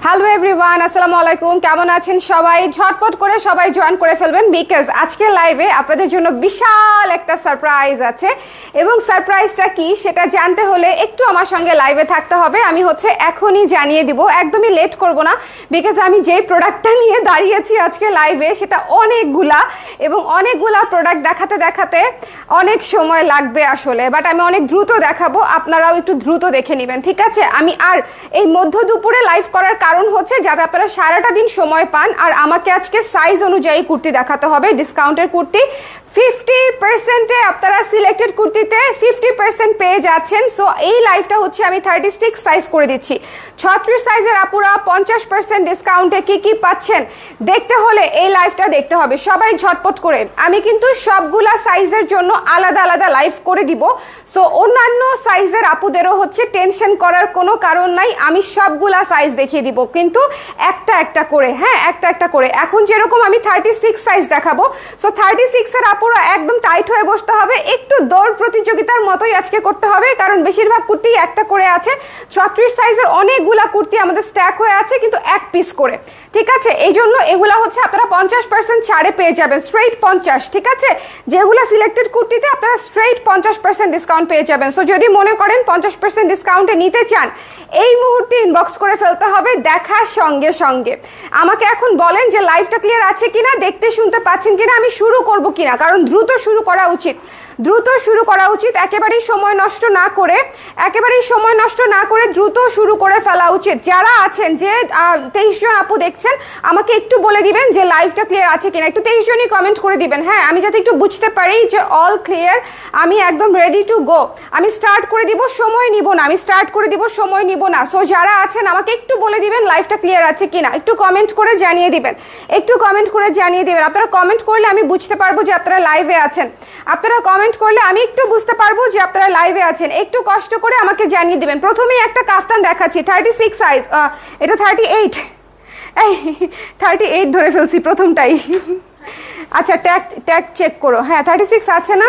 Hello everyone, আসসালামু আলাইকুম। কেমন আছেন সবাই? ঝটপট করে সবাই জয়েন করে ফেলবেন, বিকজ আজকে লাইভে আপনাদের জন্য বিশাল একটা সারপ্রাইজ আছে। এবং সারপ্রাইজটা কি সেটা জানতে হলে একটু আমার সঙ্গে লাইভে থাকতে হবে। আমি এখনই জানিয়ে দিব, একদমই লেট করব না, বিকজ আমি যেই প্রোডাক্টটা নিয়ে দাঁড়িয়েছি আজকে লাইভে সেটা অনেকগুলা প্রোডাক্ট দেখাতে দেখাতে অনেক সময় লাগবে আসলে, বাট আমি অনেক দ্রুত দেখাবো, আপনারাও একটু দ্রুত দেখে নেবেন, ঠিক আছে? আমি আর এই মধ্য দুপুরে লাইভ করার কারণ হচ্ছে যাতে আপনারা সারাটা দিন সময় পান। আর আমাকে আজকে সাইজ অনুযায়ী কুর্তি দেখাতে হবে, ডিসকাউন্টের কুর্তি 50%-এ আপনারা সিলেক্টেড কুর্তিতে 50% পেয়ে যাচ্ছেন। সো এই লাইভটা আমি 36 সাইজ করে দিচ্ছি। 36 সাইজের আপুরা 50% ডিসকাউন্টে কি পাচ্ছেন দেখতে হলে এই লাইভটা দেখতে হবে, সবাই ঝটপট করে। আমি কিন্তু সবগুলা সাইজের জন্য আলাদা আলাদা লাইভ করে দিব। সো অন্যান্য সাইজের আপুদেরও টেনশন করার কোনো কারণ নাই, আমি সবগুলা সাইজ দেখিয়ে দিব, কিন্তু একটা একটা করে। হ্যাঁ, একটা একটা করে। এখন যেরকম আমি 36 সাইজ দেখাবো, সো 36 এর আপুরা একদম টাইট হয়ে বসতে হবে, একটু দৌড় প্রতিযোগিতার মতোই আজকে করতে হবে, কারণ বেশিরভাগ কুর্তি একটা করে আছে। 36 সাইজের অনেকগুলা কুর্তি আমাদের স্ট্যাক হয়ে আছে, কিন্তু এক পিস করে, ঠিক আছে? এই জন্য এগুলা আপনারা 50% ছাড়ে পেয়ে যাবেন, স্ট্রেইট 50, ঠিক আছে? যেগুলা সিলেক্টেড কুর্তিতে আপনারা স্ট্রেইট 50% ডিসকাউন্ট পেয়ে যাবেন। সো যদি মনে করেন 50% ডিসকাউন্টে নিতে চান, এই মুহূর্তে ইনবক্স করে ফেলতে হবে দেখার সঙ্গে সঙ্গে। আমাকে এখন বলেন যে লাইভটা ক্লিয়ার আছে কিনা, দেখতে শুনতে পাচ্ছেন কিনা, আমি শুরু করব কিনা, কারণ দ্রুত শুরু করা উচিত, একেবারেই সময় নষ্ট না করে দ্রুত শুরু করে ফেলা উচিত। যারা আছেন, যে 23 জন আপু দেখছেন, আমাকে একটু বলে দিবেন যে লাইভটা ক্লিয়ার আছে কিনা, একটু 23 জনই কমেন্ট করে দিবেন। হ্যাঁ, আমি যাতে একটু বুঝতে পারি যে অল ক্লিয়ার, আমি একদম রেডি টু গো। আমি স্টার্ট করে দিব, সময় নিব না। সো যারা আছেন আমাকে একটু বলে দিবেন লাইভটা ক্লিয়ার আছে কিনা, একটু কমেন্ট করে জানিয়ে দিবেন, আপনারা কমেন্ট করলে আমি বুঝতে পারবো যে আপনারা লাইভে আছেন। একটু কষ্ট করে আমাকে জানিয়ে দিবেন। প্রথমেই একটা কাফতান দেখাচ্ছি, 36 সাইজ, এটা 38 ধরে ফেলছি প্রথমটাই। আচ্ছা, ট্যাগ চেক করো। হ্যাঁ, 36 আছে না?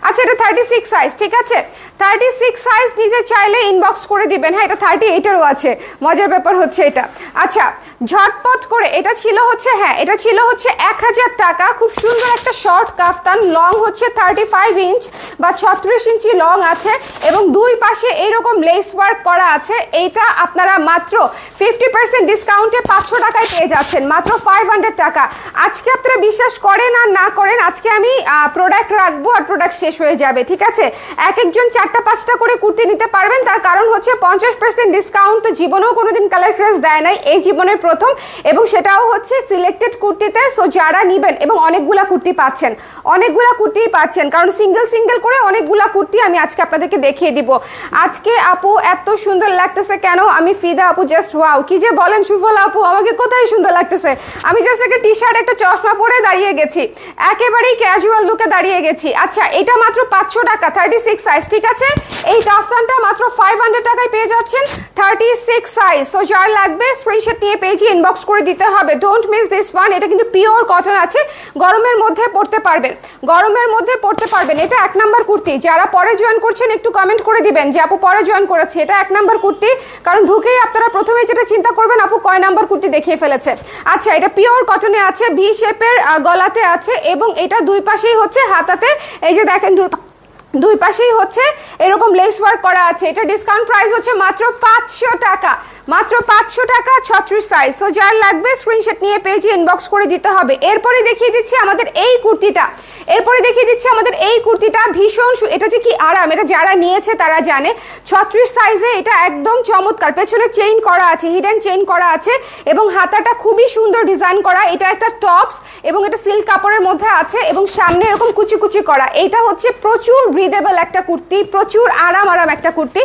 আচ্ছা, এটা 36 সাইজ, ঠিক আছে? 36 সাইজ নিতে চাইলে ইনবক্স করে দিবেন। হ্যাঁ, এটা 38-এরও আছে, মজার ব্যাপার এটা। আচ্ছা, ঝটপট করে। এটা ছিল 1000 টাকা। খুব সুন্দর একটা শর্ট কাফতান, লং 35 ইঞ্চ বা 36 ইঞ্চি লং আছে, এবং দুই পাশে এইরকম লেস ওয়ার্ক করা আছে। এইটা আপনারা মাত্র 50% ডিসকাউন্টে 500 টাকায় পেয়ে যাচ্ছেন, মাত্র 500 টাকা। আজকে আপনারা বিশ্বাস করেন আর না করেন, আজকে আমি প্রোডাক্ট রাখবো আর প্রোডাক্ট শেষ হয়ে যাবে, ঠিক আছে? এক একজন 4টা-5টা করে কুর্তি নিতে পারবেন। তার কারণ 50% ডিসকাউন্ট তো জীবনেও কোনোদিন কালার ক্রেজ দেয় নাই, এই জীবনের প্রথম, এবং সেটাও সিলেক্টেড কুর্তিতে। সো যারা নিবেন, এবং অনেকগুলা কুর্তি পাচ্ছেন, কারণ সিঙ্গেল করে অনেকগুলা কুর্তি আমি আজকে আপনাদেরকে দেখিয়ে দিব। আজকে আপু এত সুন্দর লাগতেছে কেন? আমি ফিদা আপু, জাস্ট ওয়াও, কি যে বলেন সুফল আপু, আমাকে কোথায় সুন্দর লাগতেছে? আমি জাস্ট একটা টি শার্ট, একটা চশমা পরে দাঁড়িয়ে গেছি, একেবারেই ক্যাজুয়াল লুকে দাঁড়িয়ে গেছি। আচ্ছা, এটা মাত্র 500 টাকা, 36 সাইজ, ঠিক আছে? এই কাফতানটা মাত্র 500 টাকায় পেয়ে যাচ্ছেন, 36 সাইজ। সো যার লাগবে স্ক্রিনশট নিয়ে পেজে ইনবক্স করে দিতে হবে, ডোন্ট মিস দিস ওয়ান। এটা কিন্তু পিওর কটন আছে, গরমের মধ্যে পড়তে পারবেন, এটা 1 নাম্বার কুর্তি। যারা পরে জয়েন করছেন একটু কমেন্ট করে দিবেন যে আপু পরে জয়েন করেছি, এটা 1 নাম্বার কুর্তি, কারণ ঢুকেই আপনারা প্রথমে যেটা চিন্তা করবেন আপু কয় নাম্বার কুর্তি দেখিয়ে ফেলেছে। আচ্ছা, এটা পিওর কটনে আছে, ভি শেপের গলাতে আছে, এবং এটা দুই পাশেই হাতাতে, এই যে দেখেন দুই পাশেই এরকম লেস ওয়ার্ক করা আছে। এটা ডিসকাউন্ট প্রাইস মাত্র 500 টাকা, 36 সাইজ। সো যার লাগবে স্ক্রিনশট নিয়ে পেজে ইনবক্স করে দিতে হবে। এরপরে দেখিয়ে দিচ্ছি আমাদের এই কুর্তিটা, ভীষণ, এটা যে কি আরাম, এটা যারা নিয়েছে তারা জানে। 36 সাইজে এটা একদম চমৎকার, পেছনে চেইন করা আছে, হিডেন চেইন করা আছে, এবং হাতাটা খুবই সুন্দর ডিজাইন করা। এটা একটা টপস, এবং এটা সিল্ক কাপড়ের মধ্যে আছে, এবং সামনে এরকম কুচি করা। এইটা প্রচুর ব্রিদেবল একটা কুর্তি, প্রচুর আরাম একটা কুর্তি,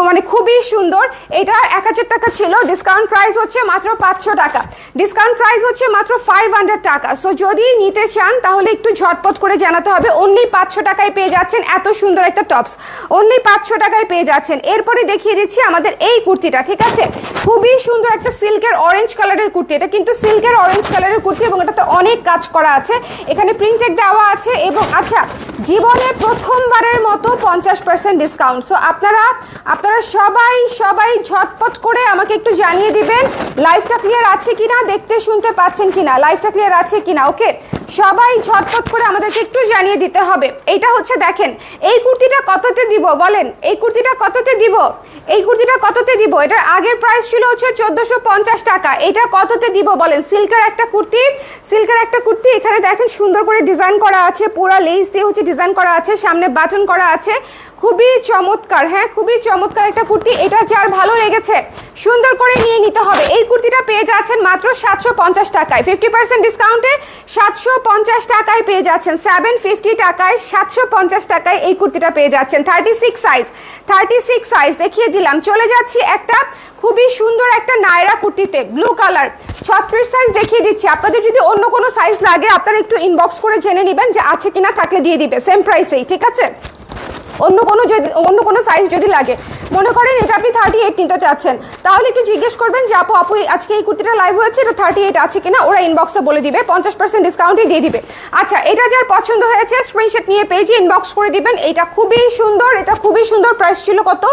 মানে খুবই সুন্দর। এটা 1000 টাকা ছিল, ডিসকাউন্ট প্রাইস মাত্র 500 টাকা, ডিসকাউন্ট প্রাইস মাত্র 500 টাকা। সো যদি নিতে চান তাহলে একটু ঝটপট করে জানাতে হবে। অনলি 500 টাকায় পেয়ে যাচ্ছেন এত সুন্দর একটা টপস, অনলি 500 টাকায় পেয়ে যাচ্ছেন। এরপরে দেখিয়ে দিচ্ছি আমাদের এই কুর্তিটা, ঠিক আছে? খুবই সুন্দর একটা সিল্কের অরেঞ্জ কালারের কুর্তি, এটা কিন্তু সিল্কের অরেঞ্জ কালারের কুর্তি, এবং এটাতে অনেক কাজ করা আছে, এখানে প্রিন্টেক দেওয়া আছে। এবং আচ্ছা, জীবনে প্রথমবারের মতো 50% ডিসকাউন্ট। সো আপনারা সবাই ঝটপট করে আমাকে একটু জানিয়ে দিবেন লাইভটা ক্লিয়ার আছে কিনা, দেখতে শুনতে পাচ্ছেন কিনা, লাইভটা ক্লিয়ার আছে কিনা। ওকে, সবাই ঝটপট করে আমাদেরকে একটু জানিয়ে দিতে হবে। এইটা হচ্ছে দেখেন, এই কুর্তিটা কততে দিব বলেন, এই কুর্তিটা কততে দিব, এই কুর্তিটা কততে দিব? এটার আগের প্রাইস ছিল হচ্ছে 1450 টাকা, এটা কততে দিব বলেন? সিল্কের একটা কুর্তি, সিল্কের একটা কুর্তি, এখানে দেখেন সুন্দর করে ডিজাইন করা আছে, পুরো লেস দিয়ে হচ্ছে ডিজাইন করা আছে, সামনে বাটন করা আছে, খুবই চমৎকার। হ্যাঁ, খুবই চমৎকার একটা কুর্তি। এটা যার ভালো লেগেছে সুন্দর করে নিয়ে নিতে হবে। এই কুর্তিটা পেয়ে যাচ্ছেন মাত্র 750 টাকায়, 50% ডিসকাউন্টে 750 টাকায় পেয়ে যাচ্ছেন, 750 টাকায় 750 টাকায় এই কুর্তিটা পেয়ে যাচ্ছেন। 36 সাইজ, 36 সাইজ দেখিয়ে দিলাম। চলে যাচ্ছি একটা খুবই সুন্দর একটা নায়রা কুর্তিতে, ব্লু কালার, 36 সাইজ দেখিয়ে দিচ্ছি। আপনাদের যদি অন্য কোনো সাইজ লাগে আপনারা একটু ইনবক্স করে জেনে নেবেন যে আছে কিনা, থাকলে দিয়ে দিবে সেম প্রাইসেই, ঠিক আছে? অন্য কোনো সাইজ যদি লাগে, মনে করেন এটা আপনি 38 নিতে চাচ্ছেন, তাহলে একটু জিজ্ঞেস করবেন যে আপু আজকে এই কুর্তিটা লাইভ হয়েছে, এটা 38 আছে কিনা, ওরা ইনবক্সে বলে দিবে, 50% ডিসকাউন্টে দিয়ে দিবে। আচ্ছা, এটা যার পছন্দ হয়েছে স্ক্রিনশট নিয়ে পেজে ইনবক্স করে দিবেন। এটা খুবই সুন্দর, এটা খুবই সুন্দর। প্রাইস ছিল কত?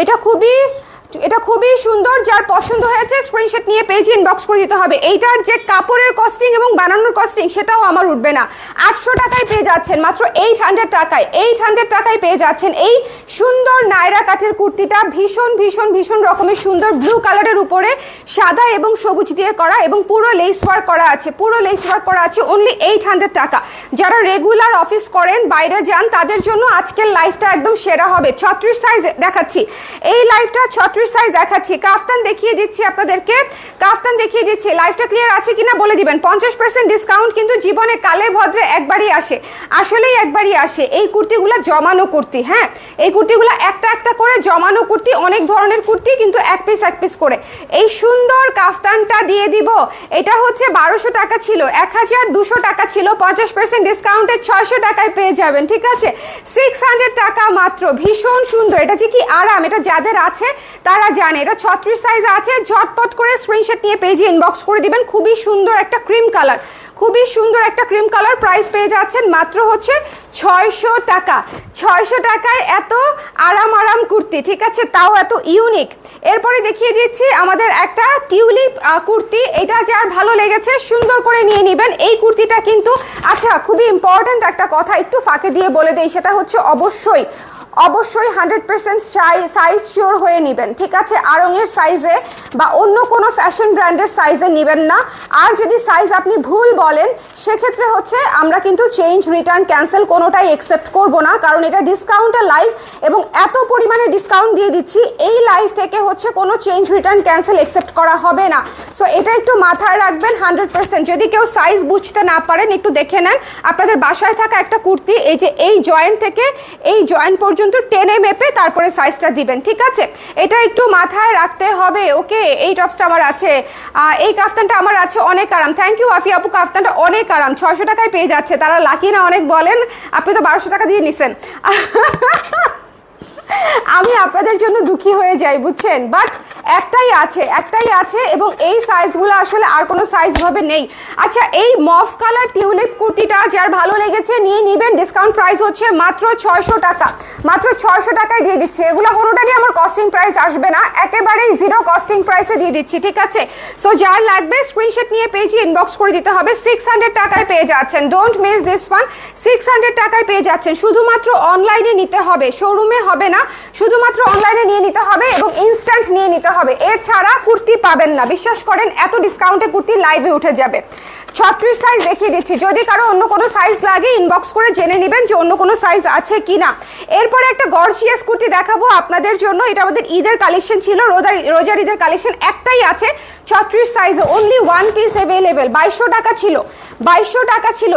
এটা খুবই সুন্দর, যার পছন্দ হয়েছে স্ক্রিনশট নিয়ে পেজে ইনবক্স করে দিতে হবে। এইটার যে কাপড়ের কস্টিং এবং বানানোর কস্টিং সেটাও আমার উঠবে না। 800 টাকায় পেয়ে যাচ্ছেন, মাত্র 800 টাকায়, 800 টাকায় পেয়ে যাচ্ছেন এই সুন্দর নায়রা কাঠের কুর্তিটা। ভীষণ ভীষণ ভীষণ রকমের সুন্দর, ব্লু কালারের উপরে সাদা এবং সবুজ দিয়ে করা, এবং পুরো লেস ওয়ার্ক করা আছে, পুরো লেস ওয়ার্ক করা আছে। অনলি 800 টাকা। যারা রেগুলার অফিস করেন, বাইরে যান, তাদের জন্য আজকের লাইফটা একদম সেরা হবে। 36 সাইজ দেখাচ্ছি, এই লাইফটা 36 সাইজ দেখাচ্ছি। কাফতান দেখিয়ে দিচ্ছি আপনাদেরকে, কাফতান দেখিয়ে দিচ্ছি। লাইফটা ক্লিয়ার আছে কিনা বলে দিবেন। 50% ডিসকাউন্ট কিন্তু জীবনে কালে ভদ্রে একবারই আসে, আসলেই একবারই আসে। এই কুর্তিগুলো জমানো কুর্তি, হ্যাঁ, এই কুর্তিগুলো একটা একটা করে জমানো কুর্তি, অনেক ধরনের কুর্তি কিন্তু এক পিস করে। এই সুন্দর কাফতানটা দিয়ে দিব। এটা হচ্ছে 1200 টাকা ছিল, 1200 টাকা ছিল, 50% ডিসকাউন্টে 600 টাকায় পেয়ে যাবেন, ঠিক আছে? 600 টাকা মাত্র। ভীষণ সুন্দর, এটা যে কি আরাম, এটা যাদের আছে তারা জানে। এটা 36 সাইজ আছে, ঝটপট করে স্ক্রিনশট নিয়ে পেজে ইনবক্স করে দিবেন। খুবই সুন্দর একটা ক্রিম কালার, খুবই সুন্দর একটা ক্রিম কালার। প্রাইস পেয়ে যাচ্ছেন মাত্র হচ্ছে 600 টাকা। 600 টাকায় এত আরাম কুর্তি, ঠিক আছে, তাও এত ইউনিক। এরপরে দেখিয়ে দিচ্ছি আমাদের একটা টিউলিপ কুর্তি। এটা যার ভালো লেগেছে সুন্দর করে নিয়ে নেবেন। এই কুর্তিটা কিন্তু, আচ্ছা, খুবই ইম্পর্ট্যান্ট একটা কথা একটু ফাঁকে দিয়ে বলে দেই, সেটা হচ্ছে অবশ্যই 100% সাইজ শিওর হয়ে নেবেন, ঠিক আছে? আড়ংয়ের সাইজে বা অন্য কোনো ফ্যাশন ব্র্যান্ডের সাইজে নেবেন না। আর যদি সাইজ আপনি ভুল বলেন, সেক্ষেত্রে হচ্ছে আমরা কিন্তু চেঞ্জ, রিটার্ন, ক্যান্সেল কোনোটাই একসেপ্ট করব না, কারণ এটা ডিসকাউন্টের লাইভ এবং এত পরিমাণে ডিসকাউন্ট দিয়ে দিচ্ছি, এই লাইভ থেকে হচ্ছে কোনো চেঞ্জ, রিটার্ন, ক্যান্সেল একসেপ্ট করা হবে না। সো এটা একটু মাথায় রাখবেন 100%। যদি কেউ সাইজ বুঝতে না পারেন, একটু দেখে নেন আপনাদের বাসায় থাকা একটা কুর্তি, এই যে এই জয়েন্ট থেকে এই জয়েন্ট পর্যন্ত টেনে মেপে তারপরে সাইজটা দিবেন, ঠিক আছে? এটা একটু মাথায় রাখতে হবে। ওকে, এই টপসটা আমার আছে, এই কাফতানটা আমার আছে, অনেক আরাম। থ্যাংক ইউ আফি আপু, কাফতানটা অনেক আরাম, 600 টাকায় পেয়ে যাচ্ছে। তারা লাকি না অনেক বলেন, আপনি তো 1200 টাকা দিয়ে নিছেন। আমি আপনাদের জন্য দুঃখী হয়ে যাই, বুঝছেন? বাট একটাই আছে এবং এই সাইজগুলো আসলে আর কোনো সাইজ ভাবে নেই। আচ্ছা, এই মফ কালার টিউলিপ কুর্তিটা যার ভালো লেগেছে নিয়ে নেবেন। ডিসকাউন্ট প্রাইস হচ্ছে মাত্র 600 টাকা, মাত্র 600 টাকায় দিয়ে দিচ্ছি। এগুলো কোনোটারই আমার কস্টিং প্রাইস আসবে না, একেবারেই জিরো কস্টিং প্রাইসে দিয়ে দিচ্ছি, ঠিক আছে? সো যার লাগবে স্ক্রিনশট নিয়ে পেজে ইনবক্স করে দিতে হবে। 600 টাকায় পেয়ে যাচ্ছেন, ডোন্ট মিস দিস ওয়ান। 600 টাকায় পেয়ে যাচ্ছেন। শুধুমাত্র অনলাইনে নিতে হবে, শোরুমে হবে না, শুধুমাত্র অনলাইনে নিয়ে নিতে হবে এবং ইনস্ট্যান্ট নিয়ে নিতে হবে। এছাড়া কুর্তি পাবেন না, বিশ্বাস করেন, এত ডিসকাউন্টে কুর্তি লাইভে উঠে যাবে। 36 সাইজ দেখিয়ে দিচ্ছি। যদি কারো অন্য কোনো সাইজ লাগে ইনবক্স করে জেনে নেবেন যে অন্য কোনো সাইজ আছে কিনা। এরপরে একটা গর্জিয়াস কুর্তি দেখাবো আপনাদের জন্য। এটা আমাদের ঈদের কালেকশন ছিল, রোজার ঈদের কালেকশন। একটাই আছে 36 সাইজে, অনলি ওয়ান পিস অ্যাভেলেবেল। 2200 টাকা ছিল, 2200 টাকা ছিল।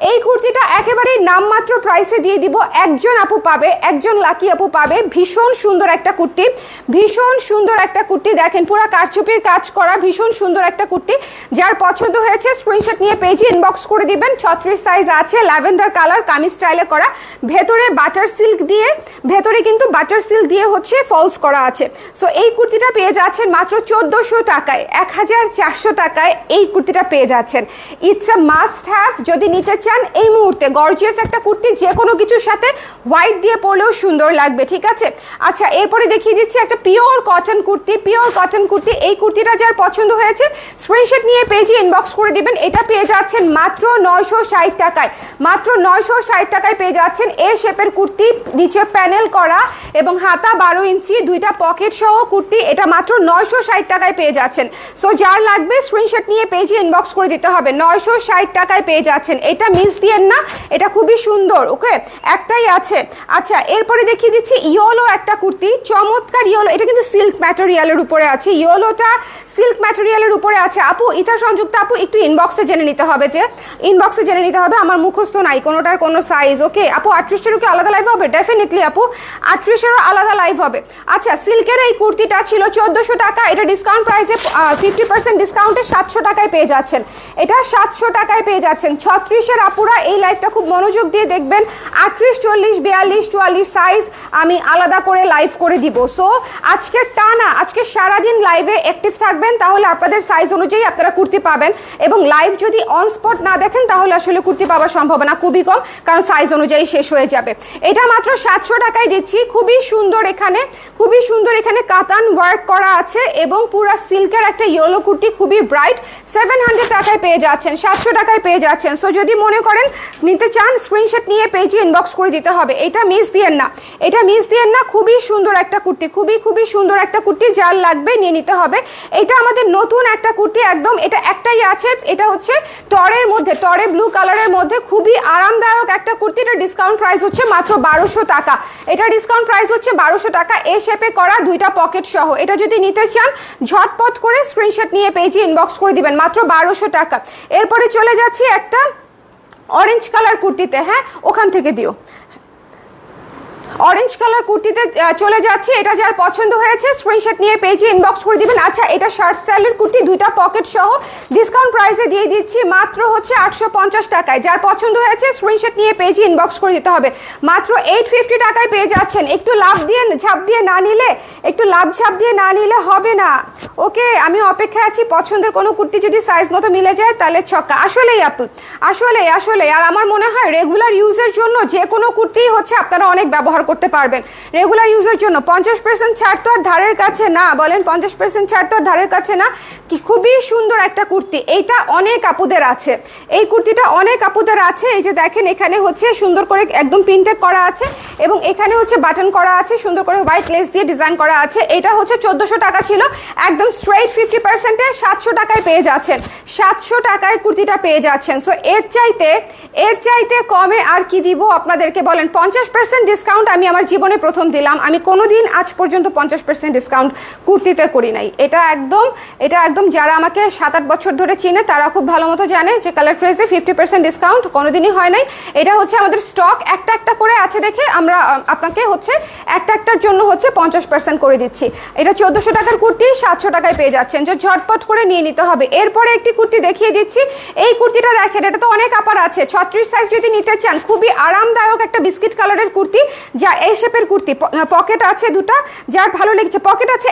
এই কুর্তিটা একেবারেই নামমাত্র প্রাইসে দিয়ে দিব। একজন আপু পাবে, একজন লাকি আপু পাবে। ভীষণ সুন্দর একটা কুর্তি, ভীষণ সুন্দর একটা কুর্তি। দেখেন পুরো কারচুপির কাজ করা, ভীষণ সুন্দর একটা কুর্তি। যার পছন্দ হয়েছে স্ক্রিনশট নিয়ে পেজে ইনবক্স করে দিবেন। 36 সাইজ আছে, ল্যাভেন্ডার কালার, কামিজ স্টাইলে করা, ভেতরে বাটার সিল্ক দিয়ে, ভেতরে কিন্তু বাটার সিল্ক দিয়ে হচ্ছে ফলস করা আছে। সো এই কুর্তিটা পেয়ে যাচ্ছেন মাত্র 1400 টাকায়, 1400 টাকায় এই কুর্তিটা পেয়ে যাচ্ছেন। ইটস আ মাস্ট হ্যাভ যদি নিতে চান এই মুহূর্তে। গর্জিয়াস একটা কুর্তি, যে কোনো কিছুর সাথে হোয়াইট দিয়ে পরলেও সুন্দর লাগবে, ঠিক আছে। আচ্ছা এরপরে দেখিয়ে দিচ্ছি একটা pure cotton kurti, pure cotton kurti. এই কুর্তিটা যার পছন্দ হয়েছে স্ক্রিনশট নিয়ে পেজে ইনবক্স করে দিবেন। এটা পেয়ে যাচ্ছেন মাত্র 960 টাকায়, মাত্র 960 টাকায় পেয়ে যাচ্ছেন। এ শেপের কুর্তি, নিচে প্যানেল করা এবং হাতা 12 ইঞ্চি, দুইটা পকেট সহ কুর্তি, এটা মাত্র 960 টাকায় পেয়ে যাচ্ছেন। সো যার লাগবে স্ক্রিনশট নিয়ে পেজে ইনবক্স করে দিতে হবে। 960 টাকায় পেয়ে যাচ্ছেন, এটা মিস দিয়েন না, এটা খুবই সুন্দর। ওকে, একটাই আছে। আচ্ছা এরপরে দেখিয়ে দিচ্ছি ইয়েলো একটা কুর্তি, চমৎকার ইয়েলো। এটা কিন্তু সিল্ক ম্যাটেরিয়ালের উপরে আছে, ইয়েলোটা সিল্ক ম্যাটেরিয়ালের উপরে আছে। আপু ইথা সংযুক্ত আপু একটু ইনবক্সে জেনে নিতে হবে, যে ইনবক্সে জেনে নিতে হবে, আমার মুখস্থ নাই কোনোটার কোনো সাইজ। ওকে আপু 38-এরও কি আলাদা লাইভ হবে? ডেফিনেটলি আপু 38-এরও আলাদা লাইভ হবে। আচ্ছা সিল্কের এই কুর্তিটা ছিল 1400 টাকা, এটা ডিসকাউন্ট প্রাইসে 50% ডিসকাউন্টে 700 টাকায় পেয়ে যাচ্ছেন। এটা 700 টাকায় পেয়ে যাচ্ছেন। 36-এর আপুরা এই লাইভটা খুব মনোযোগ দিয়ে দেখবেন। 38, 40, 42, 44 সাইজ আমি আলাদা করে লাইভ করে দিব। সো আজকের টানা, আজকে সারাদিন লাইভে অ্যাক্টিভ থাকবেন, তাহলে আপনাদের সাইজ অনুযায়ী আপনারা কুর্তি পাবেন। এবং লাইভ যদি অন স্পট না দেখেন তাহলে আসলে কুর্তি পাওয়ার সম্ভাবনা খুবই কম, কারণ সাইজ অনুযায়ী শেষ হয়ে যাবে। এটা মাত্র 700 টাকায় দিচ্ছি। খুবই সুন্দর, এখানে খুবই সুন্দর, এখানে কাতান ওয়ার্ক করা আছে এবং পুরো সিল্কের একটা ইয়েলো কুর্তি, খুবই ব্রাইট। 700 টাকায় পেয়ে যাচ্ছেন, 700 টাকায় পেয়ে যাচ্ছেন। সো যদি মনে করেন নিতে চান স্ক্রিনশট নিয়ে পেজে ইনবক্স করে দিতে হবে। এটা মিস দিয়েন না, এটা মিস দিয়েন না। খুবই সুন্দর একটা কুর্তি, খুবই সুন্দর একটা কুর্তি, যার লাগবে নিয়ে নিতে হবে। এটা আমাদের নতুন একটা কুর্তি একদম, এটা একটাই আছে, এটা হচ্ছে টরের মধ্যে, টরে ব্লু কালারের মধ্যে, খুবই আরামদায়ক একটা কুর্তি। এটা ডিসকাউন্ট প্রাইস হচ্ছে মাত্র 1200 টাকা। এটা ডিসকাউন্ট প্রাইস হচ্ছে 1200 টাকা, এ শেপে করা, দুইটা পকেট সহ। এটা যদি নিতে চান ঝটপট করে স্ক্রিনশট নিয়ে পেজে ইনবক্স করে দিবেন, মাত্র 1200 টাকা। এরপরে চলে যাচ্ছি একটা অরেঞ্জ কালার কুর্তিতে। হ্যাঁ ওখান থেকে দিও। অরেঞ্জ কালার কুর্তিতে চলে যাচ্ছি। এটা যার পছন্দ হয়েছে স্ক্রিনশট নিয়ে পেজে ইনবক্স করে দিবেন। আচ্ছা এটা শার্ট স্টাইলের কুর্তি, দুইটা পকেট সহ, ডিসকাউন্ট প্রাইসে দিয়ে দিচ্ছি মাত্র হচ্ছে 850 টাকায়। যার পছন্দ হয়েছে স্ক্রিনশট নিয়ে পেজে ইনবক্স করে দিতে হবে, মাত্র 850 টাকায় পেয়ে যাচ্ছেন। একটু লাভ দিয়ে ঝাপ দিয়ে না নিলে, একটু লাভ ঝাপ দিয়ে না নিলে হবে না। ওকে আমি অপেক্ষায় আছি, পছন্দের কোনো কুর্তি যদি সাইজ মতো মিলে যায় তাহলে ছক্কা। আসলেই আপু, আসলে আর আমার মনে হয় রেগুলার ইউজের জন্য যে কোনো কুর্তি হচ্ছে আপনারা অনেক ব্যবহার করতে পারবেন। রেগুলার ইউজের জন্য 50% ছাড় তো আর ধারের কাছে না, বলেন 50% ছাড় তো আর ধারের কাছে না। কি খুবই সুন্দর একটা কুর্তি, এইটা অনেক আপুদের আছে, এই কুর্তিটা অনেক আপুদের আছে। এই যে দেখেন এখানে হচ্ছে সুন্দর করে একদম প্রিন্টেড করা আছে এবং এখানে হচ্ছে বাটন করা আছে, সুন্দর করে হোয়াইট লেস দিয়ে ডিজাইন করা আছে। এটা হচ্ছে 1400 টাকা ছিল, একদম স্ট্রেইট 50%-এ 700 টাকায় পেয়ে যাচ্ছেন। 700 টাকায় কুর্তিটা পেয়ে যাচ্ছেন। সো এর চাইতে কমে আর কি দিব আপনাদেরকে, বলেন। 50% ডিসকাউন্ট আমি আমার জীবনে প্রথম দিলাম, আমি কোনোদিন আজ পর্যন্ত 50% ডিসকাউন্ট কুর্তিতে করি নাই। এটা একদম যারা আমাকে 7-8 বছর ধরে চিনে তারা খুব ভালো মতো জানে যে কালার ক্রেজে 50% ডিসকাউন্ট কোনোদিনই হয় নাই। এটা হচ্ছে আমাদের স্টক একটা একটা করে আছে দেখে আমরা আপনাকে হচ্ছে একটার জন্য হচ্ছে 50% করে দিচ্ছি। এটা 1400 টাকার কুর্তি 700 টাকায় পেয়ে যাচ্ছেন, যে ঝটপট করে নিয়ে নিতে হবে। এরপরে একটি কুর্তি দেখিয়ে দিচ্ছি। এই কুর্তিটা দেখেন, এটা তো অনেক আপার আছে, 36 সাইজ যদি নিতে চান, খুবই আরামদায়ক একটা বিস্কিট কালারের কুর্তি, যা এই শেপের কুর্তি, পকেট আছে দুটা, যার ভালো লেগেছে পকেট আছে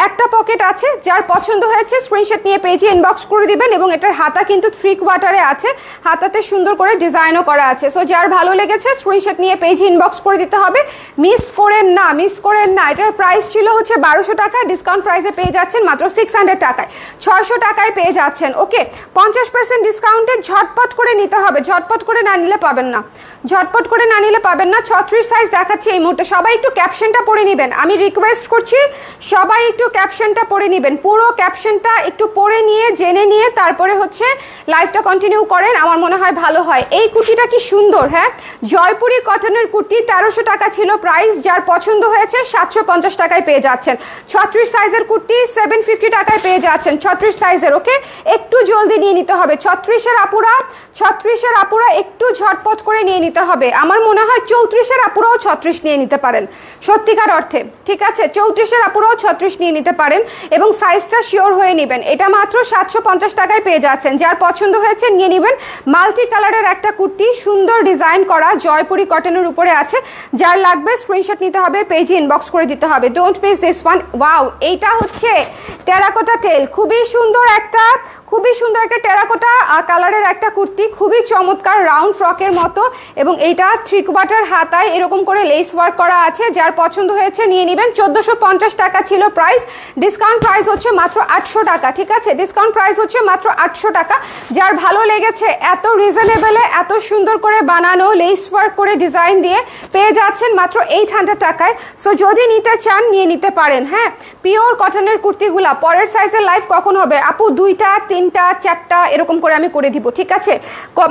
একটা পকেট আছে, যার পছন্দ হয়েছে স্ক্রিনশট নিয়ে পেজে ইনবক্স করে দিবেন। এবং এটার হাতা কিন্তু 3 কোয়ার্টারে আছে, হাতাতে সুন্দর করে ডিজাইনও করা আছে। সো যার ভালো লেগেছে স্ক্রিনশট নিয়ে পেজে ইনবক্স করে দিতে হবে, মিস করেন না। এটার প্রাইস ছিল হচ্ছে 1200 টাকা, ডিসকাউন্ট প্রাইসে পেয়ে যাচ্ছেন মাত্র 600 টাকায়, 600 টাকায় পেয়ে যাচ্ছেন। ওকে 50% ডিসকাউন্টে ঝটপট করে নিতে হবে, ঝটপট করে না নিলে পাবেন না। 36 সাইজ দেখাচ্ছি এই মুহূর্তে। সবাই একটু ক্যাপশনটা পড়ে নেবেন, আমি রিকোয়েস্ট করছি সবাই একটু ক্যাপশনটা পড়ে নেবেন, পুরো ক্যাপশনটা একটু পড়ে নিয়ে জেনে নিয়ে তারপরে হচ্ছে লাইভটা কন্টিনিউ করেন, আমার মনে হয় ভালো হয়। এই কুর্তিটা কি সুন্দর, হ্যাঁ জয়পুরি কটনের কুর্তি, 1300 টাকা ছিল প্রাইস, যার পছন্দ হয়েছে 750 টাকায় পেয়ে যাচ্ছেন। 36 সাইজের কুর্তি 750 টাকায় পেয়ে যাচ্ছেন, 36 সাইজের। ওকে একটু জলদি নিয়ে নিতে হবে, 36-এর আপুরা একটু ঝটপট করে নিয়ে নিতে হবে। আমার মনে হয় 34-এর আপুরাও 36 নিয়ে নিতে পারেন, সত্যিকার অর্থে, ঠিক আছে। 34-এর আপুরাও 36 নিয়ে নিতে পারেন এবং সাইজটা শিওর হয়ে নেবেন। এটা মাত্র 750 টাকায় পেয়ে যাচ্ছেন, যার পছন্দ হয়েছে নিয়ে নেবেন। মাল্টি কালারের একটা কুর্তি, সুন্দর ডিজাইন করা, জয়পুরি কটনের উপরে আছে, যার লাগবে স্ক্রিনশট নিতে হবে, পেজে ইনবক্স করে দিতে হবে। Don't miss this one. Wow, এইটা হচ্ছে টেরাকোটা টেল, খুবই সুন্দর একটা খুবই সুন্দর একটা টেরাকোটা কালারের একটা কুর্তি, খুবই চমৎকার রাউন্ড ফ্রকের মতো, এবং এইটা 3/4 হাতায় এরকম করে লেস ওয়ার্ক করা আছে। যার পছন্দ হয়েছে নিয়ে নেবেন। 1450 টাকা ছিল প্রাইস, ডিসকাউন্ট প্রাইস হচ্ছে মাত্র 800 টাকা। ঠিক আছে, ডিসকাউন্ট প্রাইস হচ্ছে মাত্র 800 টাকা। যার ভালো লেগেছে, এত রিজনেবলে এত সুন্দর করে বানানো লেস ওয়ার্ক করে ডিজাইন দিয়ে পেয়ে যাচ্ছেন মাত্র 800 টাকায়। সো যদি নিতে চান নিয়ে নিতে পারেন। হ্যাঁ, পিওর কটনের কুর্তিগুলা পরের সাইজের লাইভ কখন হবে আপু? 2টা 3টা 4টা এরকম করে আমি করে দিব। ঠিক আছে,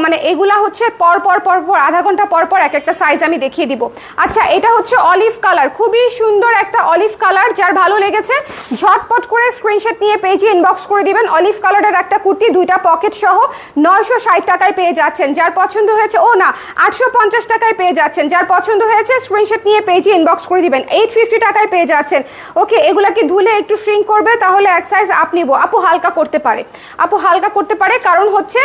মানে এগুলা হচ্ছে পর পর পর পর আধা ঘন্টা পর পর এক একটা সাইজ আমি দেখিয়ে দিব। আচ্ছা, এটা হচ্ছে অলিভ কালার, খুবই সুন্দর একটা অলিভ কালার। যার ভালো লেগেছে ঝটপট করে স্ক্রিনশট নিয়ে পেজে ইনবক্স করে দিবেন। অলিভ কালারের একটা কুর্তি, 2টা পকেট সহ 960 টাকায় পেয়ে যাচ্ছেন। যার পছন্দ হয়েছে, ও না 850 টাকায় পেয়ে যাচ্ছেন। যার পছন্দ হয়েছে স্ক্রিনশট নিয়ে পেজে ইনবক্স করে দিবেন। 850 টাকায় পেয়ে যাচ্ছেন। ওকে, এগুলা কি ধুলে একটু শ্রিঙ্ক করবে? তাহলে এক সাইজ আপ নিব। আপু হালকা করতে পারে, আপু হালকা করতে পারে, কারণ হচ্ছে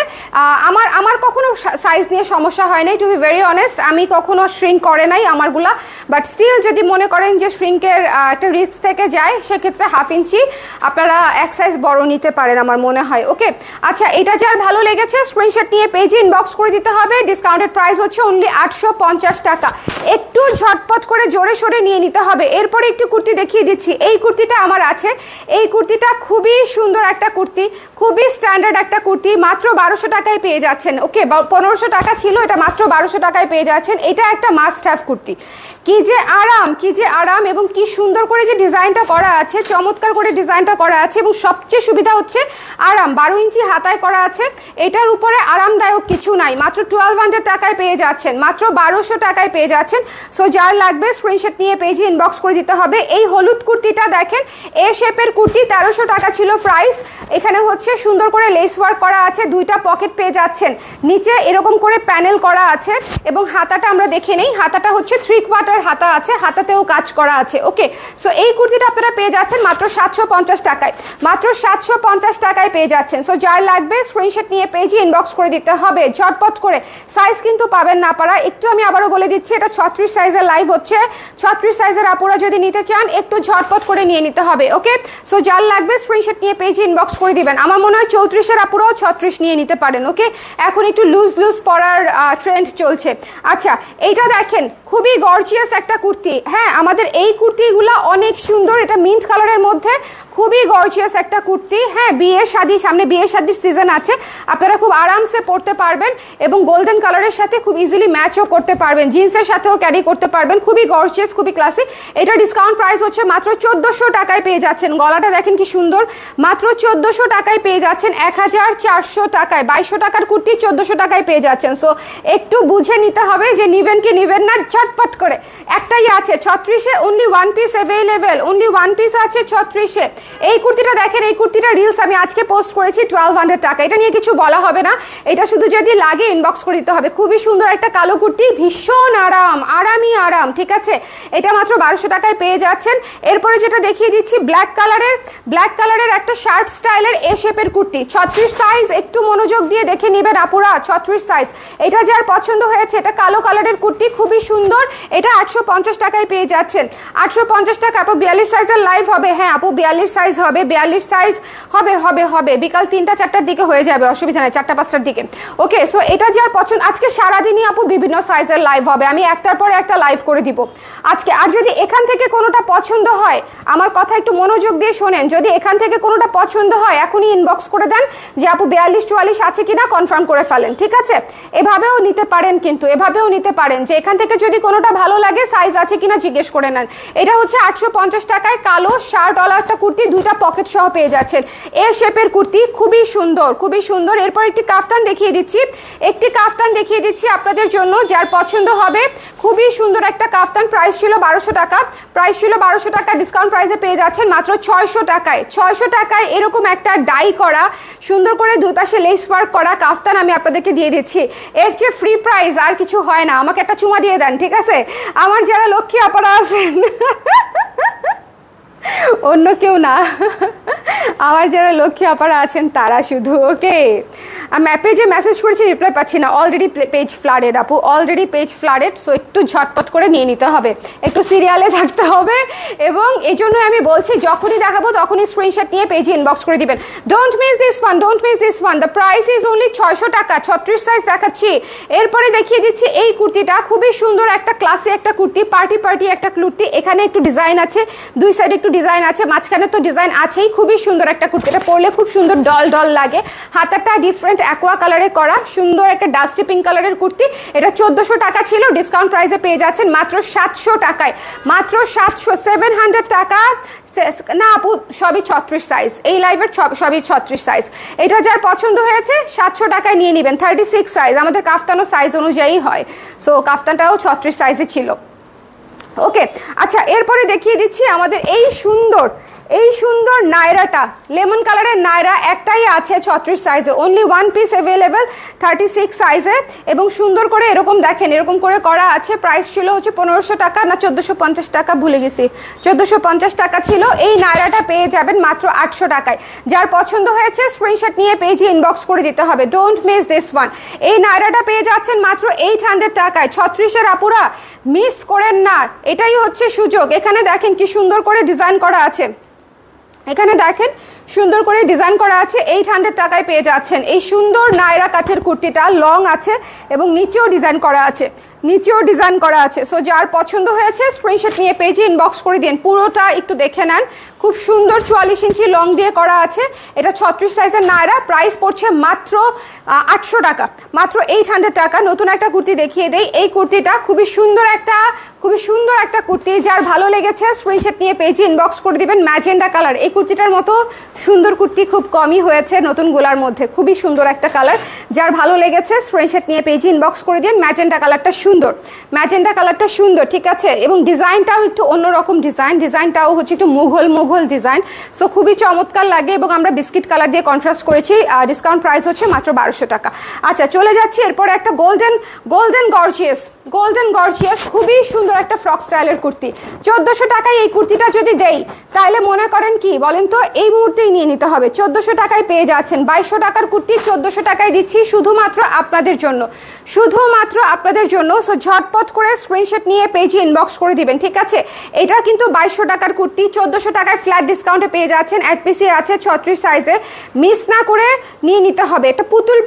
আমার কখনো সাইজ নিয়ে সমস্যা হয় নাই, টু বি ভেরি অনেস্ট। আমি কখনো শ্রিঙ্ক করে নাই আমারগুলা, বাট স্টিল যদি মনে করেন যে শ্রিঙ্কের একটা রিস্ক থেকে যায়, সেক্ষেত্রে 1/2 ইঞ্চি আপনারা এক সাইজ বড় নিতে পারেন আমার মনে হয়। ওকে, আচ্ছা, এটা যার ভালো লেগেছে স্ক্রিনশট নিয়ে পেজে ইনবক্স করে দিতে হবে। ডিসকাউন্টেড প্রাইস হচ্ছে অনলি 850 টাকা। একটু ঝটপট করে জোরে সোরে নিয়ে নিতে হবে। এরপরে একটু কুর্তি দেখিয়ে দিচ্ছি। এই কুর্তিটা আমার আছে, এই কুর্তিটা খুবই সুন্দর একটা কুর্তি, খুবই স্ট্যান্ডার্ড একটা কুর্তি, মাত্র 1200 টাকায় পেয়ে যাচ্ছেন। ওকে, 1500 টাকা ছিল, এটা মাত্র 1200 টাকায় পেয়ে যাচ্ছেন। এটা একটা মাস্ট হ্যাভ কুর্তি। কি যে আরাম, কি যে আরাম, এবং কি সুন্দর করে যে ডিজাইনটা করা আছে, চমৎকার করে ডিজাইনটা করা আছে, এবং সবচেয়ে সুবিধা হচ্ছে আরাম। 12 ইঞ্চি হাতায় করা আছে, এটার উপরে আরামদায়ক কিছু নাই। মাত্র 1200 টাকায় পেয়ে যাচ্ছেন, মাত্র 1200 টাকায় পেয়ে যাচ্ছেন। সো যার লাগবে স্ক্রিনশট নিয়ে পেজে ইনবক্স করে দিতে হবে। এই হলুদ কুর্তিটা দেখেন, এ শেপের কুর্তি, 1300 টাকা ছিল প্রাইস। এখানে হচ্ছে সুন্দর করে লেস ওয়ার্ক করা আছে, 2টা পকেট পেয়ে যাচ্ছেন, নিচে এরকম করে প্যানেল করা আছে, এবং হাতাটা আমরা দেখে নেই। হাতাটা হচ্ছে 3/4 হাতা আছে, হাতাতেও কাজ করা আছে। ওকে, সো এই কুর্তিটা আপনারা পেয়ে যাচ্ছেন মাত্র 750 টাকায়, মাত্র 750 টাকায় পেয়ে যাচ্ছেন। সো যার লাগবে স্ক্রিনশট নিয়ে পেজে ইনবক্স করে দিতে হবে ঝটপট করে। সাইজ কিন্তু পাবেন না পারা, একটু আমি আবারও বলে দিচ্ছি, এটা 36 সাইজের লাইভ হচ্ছে। 36 সাইজের আপুরা যদি নিতে চান একটু ঝটপট করে নিয়ে নিতে হবে। ওকে, সো যার লাগবে স্ক্রিনশট নিয়ে পেজে ইনবক্স করে দিবেন। আমার মনে হয় 34-এর আপুরাও 36 নিয়ে নিতে পারেন। ওকে, এখন একটু লুজ লুজ পরার ট্রেন্ড চলছে। আচ্ছা, এইটা দেখেন, খুবই গর্জিয়াস একটা কুর্তি। হ্যাঁ, আমাদের এই কুর্তিগুলো অনেক সুন্দর, এটা মিন্ট কালারের মধ্যে, খুবই গর্জিয়াস একটা কুর্তি। হ্যাঁ, বিয়ে শাদী, সামনে বিয়ে শাদীর সিজন আছে, আপনারা খুব আরামসে পরতে পারবেন, এবং গোল্ডেন কালারের সাথে খুব ইজিলি ম্যাচও করতে পারবেন, জিন্সের সাথেও ক্যারি করতে পারবেন। খুবই গর্জিয়াস, খুবই ক্লাসিক। এটা ডিসকাউন্ট প্রাইস হচ্ছে মাত্র 1400 টাকায় পেয়ে যাচ্ছেন। গলাটা দেখেন কি সুন্দর, মাত্র 1400 টাকায় পেয়ে যাচ্ছেন। 1400 টাকায় 2200 টাকার কুর্তি 1400 টাকায় পেয়ে যাচ্ছেন। সো একটু বুঝে নিতে হবে যে নিবেন কি নিবেন না। ঝটপট করে, একটাই আছে 36-এ, only 1 piece available, only 1 piece আছে 36-এ। এই কুর্তিটা দেখেন, এই কুর্তিটা রিলস আমি আজকে পোস্ট করেছি 1200 টাকা। এটা নিয়ে কিছু বলা হবে না, এটা শুধু যদি লাগে ইনবক্স করে দিতে হবে। খুবই সুন্দর একটা কালো কুর্তি, ভীষণ আরাম, আরামই আরাম। ঠিক আছে, এটা মাত্র 1200 টাকায় পেয়ে যাচ্ছেন। এরপরে যেটা দেখিয়ে দিচ্ছি, ব্ল্যাক কালারের একটা শার্ট স্টাইলের এ শেপের কুর্তি, 36 সাইজ। একটু মনোযোগ দিয়ে দেখে নেবেন আপুরা, 36 সাইজ। এটা যার পছন্দ হয়েছে, এটা কালো কালারের কুর্তি, খুবই সুন্দর। এটা 850 টাকায় পেয়ে যাচ্ছেন, 850 টাকা। আপু 42 সাইজের লাইভ হবে? হ্যাঁ আপু, 42 সাইজ হবে, 42 সাইজ হবে হবে হবে। বিকাল 3টা-4টার দিকে হয়ে যাবে, অসুবিধা নেই, 4টা-5টার দিকে। ওকে, সো এটা যার পছন্দ, আজকে সারাদিনই আপু বিভিন্ন সাইজের লাইভ হবে, আমি একটার পর একটা লাইভ করে দিব আজকে। আর যদি এখান থেকে কোনোটা পছন্দ হয়, আমার কথা একটু মনোযোগ দিয়ে শোনেন, যদি এখান থেকে কোনোটা পছন্দ হয় এখনই ইনবক্স করে দেন যে আপু 42-44 আছে কিনা, কনফার্ম করে ফেলেন। ঠিক আছে, এভাবেও নিতে পারেন, কিন্তু এভাবেও নিতে পারেন যে এখান থেকে যদি কোনোটা ভালো লাগে সাইজ আছে কিনা জিজ্ঞেস করে নেন। এটা হচ্ছে 850 টাকায় কালো শার্টওয়ালা একটা কুর্তি, 2টা পকেট সহ পেয়ে যাচ্ছেন। এ শেপের কুর্তি, খুবই সুন্দর, খুবই সুন্দর। এরপর একটি কাফতান দেখিয়ে দিচ্ছি, আপনাদের জন্য, যার পছন্দ হবে। খুবই সুন্দর একটা কাফতান, প্রাইস ছিল 1200 টাকা, ডিসকাউন্ট প্রাইসে পেয়ে যাচ্ছেন মাত্র 600 টাকায়। 600 টাকায় এরকম একটা ডাই করা, সুন্দর করে দুই পাশে লেস ওয়ার্ক করা কাফতান আমি আপনাদেরকে দিয়ে দিচ্ছি। এর চেয়ে ফ্রি প্রাইস আর কিছু হয় না। আমাকে একটা চুমা দিয়ে দেন, ঠিক আছে? আমার যারা লক্ষ্মী আপারা আছেন, অন্য কেউ না, আমার যারা লক্ষ্মী আপারা আছেন তারা শুধু। ওকে, পেজে মেসেজ করেছি, রিপ্লাই পাচ্ছি না। অলরেডি পেজ ফ্লাডেড আপু, অলরেডি পেজ ফ্লাডেড। সো একটু ঝটপট করে নিয়ে নিতে হবে, একটু সিরিয়ালে থাকতে হবে। এবং এই জন্য আমি বলছি যখনই দেখাবো তখনই স্ক্রিনশট নিয়ে পেজে ইনবক্স করে দিবেন। Don't miss this one, don't miss this one. The price is only 600 টাকা। 36 সাইজ দেখাচ্ছি। এরপরে দেখিয়ে দিচ্ছি এই কুর্তিটা, খুবই সুন্দর একটা ক্লাসি একটা কুর্তি, পার্টি একটা কুর্তি। এখানে একটু ডিজাইন আছে, দুই সাইডে একটু ডিজাইন আছে, মাঝখানে তো ডিজাইন আছেই। খুবই সুন্দর একটা কুর্তি, এটা পরলে খুব সুন্দর ডল ডল লাগে। হাতাটা ডিফারেন্ট অ্যাকোয়া কালারে করা, সুন্দর একটা ডাস্টি পিঙ্ক কালারের কুর্তি। এটা 1400 টাকা ছিল, ডিসকাউন্ট প্রাইসে পেয়ে যাচ্ছেন মাত্র 700 টাকায়। মাত্র 700, 700 টাকা না আপু, সবই 36 সাইজ। এই লাইভের সবই 36 সাইজ। এটা যার পছন্দ হয়েছে 700 টাকায় নিয়ে নেবেন। 36 সাইজ, আমাদের কাফতানও সাইজ অনুযায়ী হয়। সো কাফতানটাও 36 সাইজে ছিল। ওকে, আচ্ছা এরপরে দেখিয়ে দিচ্ছি আমাদের এই সুন্দর নায়রাটা, লেমন কালারের নায়রা একটাই আছে 36 সাইজে, অনলি ওয়ান পিস অ্যাভেলেবেল 36 সাইজে। এবং সুন্দর করে এরকম দেখেন, এরকম করে করা আছে। প্রাইস ছিল হচ্ছে 1500 টাকা না 1450 টাকা, ভুলে গেছি, 1450 টাকা ছিল। এই নায়রাটা পেয়ে যাবেন মাত্র 800 টাকায়। যার পছন্দ হয়েছে স্ক্রিনশট নিয়ে পেজে ইনবক্স করে দিতে হবে। Don't miss this one. এই নায়রাটা পেয়ে যাচ্ছেন মাত্র 800 টাকায়। 36-এর আপুরা মিস করেন না, এটাই হচ্ছে সুযোগ। এখানে দেখেন কি সুন্দর করে ডিজাইন করা আছে, এখানে দেখেন সুন্দর করে ডিজাইন করা আছে। 800 টাকায় পেয়ে যাচ্ছেন এই সুন্দর নায়রা কাঠের কুর্তিটা। লং আছে এবং নিচেও ডিজাইন করা আছে, সো যার পছন্দ হয়েছে স্ক্রিনশট নিয়ে পেজে ইনবক্স করে দিন। পুরোটা একটু দেখে নেন, খুব সুন্দর 44 ইঞ্চি লং দিয়ে করা আছে। এটা 36 সাইজের নায়রা, প্রাইস পড়ছে মাত্র 800 টাকা, মাত্র 800 টাকা। নতুন একটা কুর্তি দেখিয়ে দেই। এই কুর্তিটা খুবই সুন্দর একটা কুর্তি। যার ভালো লেগেছে স্ক্রিনশট নিয়ে পেজে ইনবক্স করে দিবেন। ম্যাজেন্ডা কালার, এই কুর্তিটার মতো সুন্দর কুর্তি খুব কমই হয়েছে নতুনগুলার মধ্যে। খুবই সুন্দর একটা কালার, যার ভালো লেগেছে স্ক্রিনশট নিয়ে পেজে ইনবক্স করে দিন। ম্যাজেন্ডা কালারটা সুন্দর, ঠিক আছে। এবং ডিজাইনটাও একটু অন্যরকম ডিজাইনটাও হচ্ছে একটু মুঘল ডিজাইন। সো খুবই চমৎকার লাগে এবং আমরা বিস্কিট কালার দিয়ে কন্ট্রাস্ট করেছি। ডিসকাউন্ট প্রাইস হচ্ছে মাত্র 1200 টাকা। আচ্ছা চলে যাচ্ছি এরপরে একটা গোল্ডেন গর্জিয়াস খুবই সুন্দর একটা ফ্রক স্টাইলের কুর্তি। 1400 টাকায় এই কুর্তিটা যদি দেই তাহলে মনে করেন কি বলেন তো, এই মুহূর্তেই নিয়ে নিতে হবে। 1400 টাকায় পেয়ে যাচ্ছেন 2200 টাকার কুর্তি 1400 টাকায় দিচ্ছি শুধুমাত্র আপনাদের জন্য। সো ঝটপট করে স্ক্রিনশট নিয়ে পেজে ইনবক্স করে দিবেন, ঠিক আছে। এটা কিন্তু 2200 টাকার কুর্তি 1400 টাকায় ফ্ল্যাট ডিসকাউন্টে পেয়ে যাচ্ছেন। এক পিসে আছে 36 সাইজে, মিস না করে নিয়ে নিতে হবে। একটা পুতুল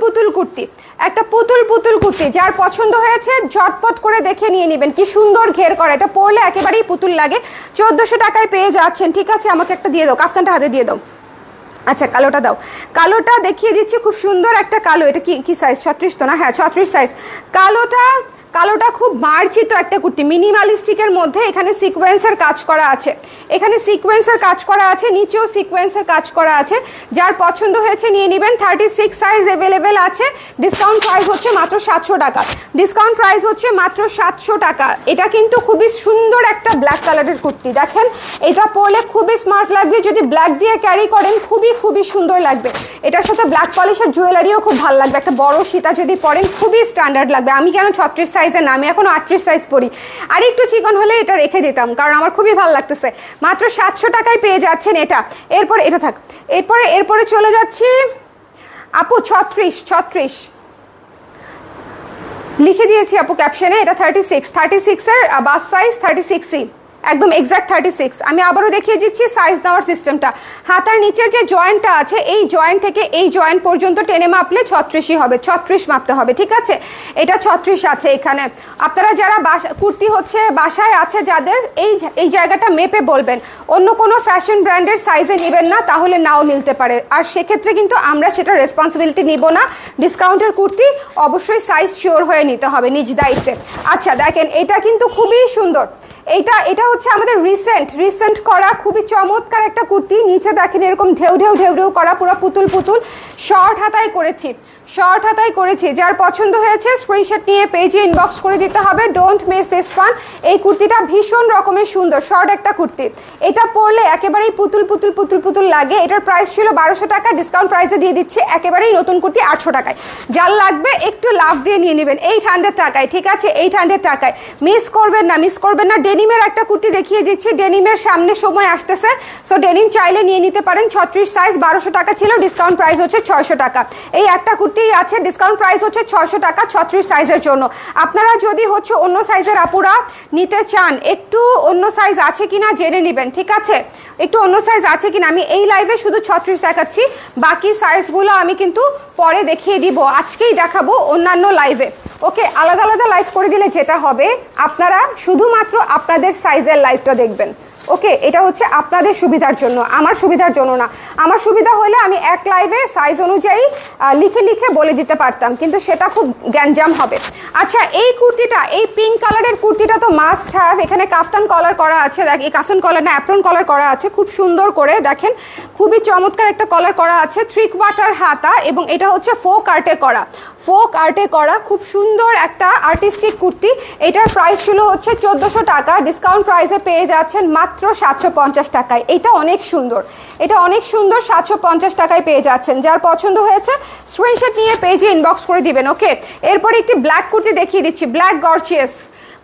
কুর্তি, যার পছন্দ হয়েছে ঝটপট করে দেখে নিয়ে নেবেন। কি সুন্দর ঘের করা, এটা পরলে একেবারেই পুতুল লাগে। 1400 টাকায় পেয়ে যাচ্ছেন, ঠিক আছে। আমাকে একটা দিয়ে দাও, কাফতানটা হাতে দিয়ে দাও। আচ্ছা কালোটা দাও, কালোটা দেখিয়ে দিচ্ছি। খুব সুন্দর একটা কালো, এটা কি সাইজ 36 তো না? হ্যাঁ 36 সাইজ। কালোটা খুব মার্জিত একটা কুর্তি, মিনিমালিস্টিকের মধ্যে। এখানে সিকোয়েন্সের কাজ করা আছে, নিচেও সিকোয়েন্সের কাজ করা আছে। যার পছন্দ হয়েছে নিয়ে নেবেন। 36 সাইজ অ্যাভেলেবেল আছে। ডিসকাউন্ট প্রাইস হচ্ছে মাত্র 700 টাকা। এটা কিন্তু খুবই সুন্দর একটা ব্ল্যাক কালারের কুর্তি। দেখেন এটা পরলে খুবই স্মার্ট লাগবে, যদি ব্ল্যাক দিয়ে ক্যারি করেন খুবই সুন্দর লাগবে। এটার সাথে ব্ল্যাক পলিশের জুয়েলারিও খুব ভালো লাগবে। একটা বড় সীতা যদি পরেন খুবই স্ট্যান্ডার্ড লাগবে। আমি কেন 36 সাইজের না, আমি এখন 38 সাইজ পরি। আর একটু চিকন হলে এটা রেখে দিতাম, কারণ আমার খুবই ভালো লাগতেছে। মাত্র 700 টাকায় পেয়ে যাচ্ছেন এটা। এরপরে চলে যাচ্ছি আপু 36 লিখে দিয়েছি আপু ক্যাপশনে। এটা 36 এর বাস সাইজ 36ই, একদম এক্সাক্ট 36। আমি আবারও দেখিয়ে দিচ্ছি সাইজ নেওয়ার সিস্টেমটা। হাতার নিচের যে জয়েন্টটা আছে, এই জয়েন্ট থেকে এই জয়েন্ট পর্যন্ত টেনে মাপলে 36ই হবে, 36 মাপতে হবে, ঠিক আছে। এটা 36 আছে এখানে। আপনারা যারা কুর্তি হচ্ছে বাসায় আছে যাদের, এই জায়গাটা মেপে বলবেন। অন্য কোনো ফ্যাশন ব্র্যান্ডের সাইজে নেবেন না, তাহলে নাও মিলতে পারে। আর সেক্ষেত্রে কিন্তু আমরা সেটা রেসপন্সিবিলিটি নিব না। ডিসকাউন্টের কুর্তি অবশ্যই সাইজ শিওর হয়ে নিতে হবে নিজ দায়িত্বে। আচ্ছা দেখেন এটা কিন্তু খুবই সুন্দর। এটা হচ্ছে আমাদের রিসেন্ট করা খুবই চমৎকার একটা কুর্তি। নিচে দেখেন এরকম ঢেউ করা, পুরো পুতুল শর্ট হাতায় করেছি। যার পছন্দ হয়েছে স্ক্রিনশট নিয়ে পেজে ইনবক্স করে দিতে হবে। Don't miss this one. এই কুর্তিটা ভীষণ রকমের সুন্দর, শর্ট একটা কুর্তি। এটা পরলে একেবারেই পুতুল লাগে। এটার প্রাইস ছিল 1200 টাকা, ডিসকাউন্ট প্রাইসে দিয়ে দিচ্ছি একেবারেই নতুন কুর্তি 800 টাকায়। যার লাগবে একটু লাভ দিয়ে নিয়ে নেবেন 800 টাকায়, ঠিক আছে। 800 টাকায় মিস করবেন না। ডেনিমের একটা কুর্তি দেখিয়ে দিচ্ছি, ডেনিমের সামনে সময় আসতেছে, সো ডেনিম চাইলে নিয়ে নিতে পারেন। 36 সাইজ, 1200 টাকা ছিল, ডিসকাউন্ট প্রাইস হচ্ছে 600 টাকা। এই একটা কুর্তি আছে, ডিসকাউন্ট প্রাইস হচ্ছে 600 টাকা 36 সাইজের জন্য। আপনারা যদি হচ্ছে অন্য সাইজের আপুরা নিতে চান, একটু অন্য সাইজ আছে কিনা জেনে নেবেন, ঠিক আছে? একটু অন্য সাইজ আছে কিনা, আমি এই লাইভে শুধু 36 দেখাচ্ছি, বাকি সাইজগুলো আমি কিন্তু পরে দেখিয়ে দিব, আজকেই দেখাবো অন্যান্য লাইভে। ওকে, আলাদা আলাদা লাইভ করে দিলে যেটা হবে, আপনারা শুধুমাত্র আপনাদের সাইজের লাইভটা দেখবেন। ওকে, এটা হচ্ছে আপনাদের সুবিধার জন্য, আমার সুবিধার জন্য না। আমার সুবিধা হলে আমি এক লাইভে সাইজ অনুযায়ী লিখে লিখে বলে দিতে পারতাম, কিন্তু সেটা খুব গ্যাঞ্জাম হবে। আচ্ছা, এই কুর্তিটা, এই পিঙ্ক কালারের কুর্তিটা তো মাস্ট হ্যাভ। এখানে কাফতান কলার করা আছে, দেখ এই কাফতান কলার না, অ্যাপ্রন কলার করা আছে খুব সুন্দর করে, দেখেন খুবই চমৎকার একটা কলার করা আছে, 3/4 হাতা, এবং এটা হচ্ছে ফোক আর্টে করা, ফোক আর্টে করা খুব সুন্দর একটা আর্টিস্টিক কুর্তি। এটার প্রাইস ছিল হচ্ছে 1400 টাকা, ডিসকাউন্ট প্রাইসে পেয়ে যাচ্ছেন মাত্র 750 টাকায়। এটা অনেক সুন্দর, এটা অনেক সুন্দর, 750 টাকায় পেয়ে যাচ্ছেন। যার পছন্দ হয়েছে স্ক্রিনশট নিয়ে পেজে ইনবক্স করে দিবেন। ওকে, এরপরে একটি ব্ল্যাক কুর্তি দেখিয়ে দিচ্ছি, ব্ল্যাক গর্জিয়াস,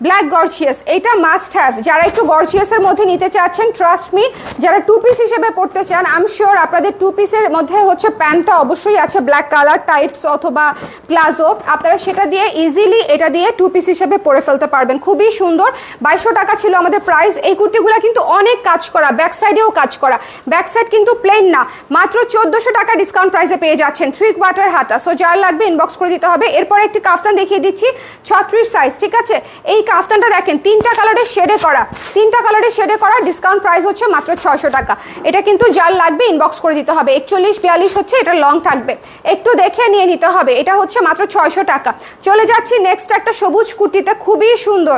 ব্ল্যাক গর্জিয়াস, এটা মাস্ট হ্যাভ। যারা একটু গর্জিয়াসের মধ্যে নিতে চাচ্ছেন, ট্রাস্ট মি, যারা 2 পিস হিসেবে পড়তে চান, আই এম শিওর আপনাদের 2 পিসের মধ্যে হচ্ছে প্যান্টটা অবশ্যই আছে ব্ল্যাক কালার, টাইটস অথবা প্লাজো, আপনারা সেটা দিয়ে ইজিলি এটা দিয়ে 2 পিস হিসেবে পরে ফেলতে পারবেন। খুবই সুন্দর, 2200 টাকা ছিল আমাদের প্রাইস। এই কুর্তিগুলো কিন্তু অনেক কাজ করা, ব্যাক সাইডেও কাজ করা, ব্যাক সাইড কিন্তু প্লেন না, মাত্র 1400 টাকা ডিসকাউন্ট প্রাইসে পেয়ে যাচ্ছেন, 3/4 হাতা। সো যার লাগবে ইনবক্স করে দিতে হবে। এরপরে একটি কাফতান দেখিয়ে দিচ্ছি, 36 সাইজ, ঠিক আছে? এই কাফতানটা দেখেন 3টা কালারের শেডে করা, 3টা কালারের শেডে করা, ডিসকাউন্ট প্রাইস হচ্ছে মাত্র 600 টাকা। এটা কিন্তু যার লাগবে ইনবক্স করে দিতে হবে। 41-42 হচ্ছে, এটা লং থাকবে, একটু দেখে নিয়ে নিতে হবে। এটা হচ্ছে মাত্র 600 টাকা। চলে যাচ্ছি নেক্সট একটা সবুজ কুর্তিতে, খুবই সুন্দর,